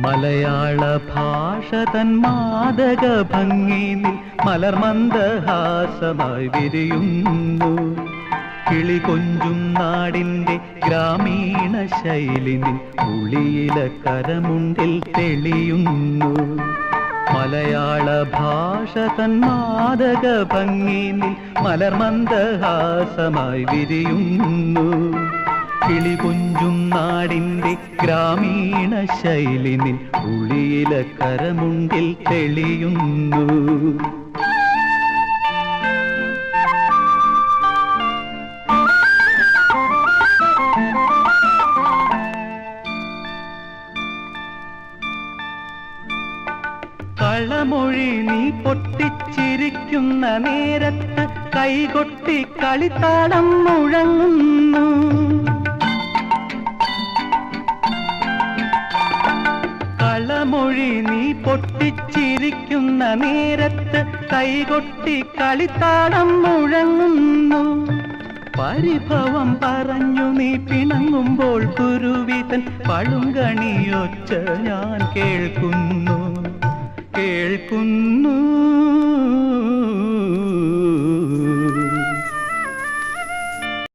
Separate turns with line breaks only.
മലയാള ഭാഷ തൻ മാദക ഭംഗിയിൽ മലർമന്ദഹാസമായി വിരിയുന്നു. കിളി കൊഞ്ചും നാടിൻ്റെ ഗ്രാമീണ ശൈലിനിൽ ഉളിയില കരമുണ്ടിൽ തെളിയുന്നു. മലയാള ഭാഷ തൻ മാദക ഭംഗിയിൽ മലർമന്ദഹാസമായി വിരിയുന്നു. കിളി കൊഞ്ചും നാടിൻ്റെ ഗ്രാമീണ ശൈലിനിൽ ഉളിയില കരമുണ്ടിൽ തെളിയുന്നു. കളമൊഴി നീ പൊട്ടിച്ചിരിക്കുന്ന നേരത്ത് കൈകൊട്ടി കളിത്താളം മുഴങ്ങുന്നു. കളമൊഴി നീ പൊട്ടിച്ചിരിക്കുന്ന നേരത്ത് കൈകൊട്ടി കളിത്താളം മുഴങ്ങുന്നു. പരിഭവം പറഞ്ഞു നീ പിണങ്ങുമ്പോൾ കുരുവിതൻ പളുങ്കണിയൊച്ച ഞാൻ കേൾക്കുന്നു.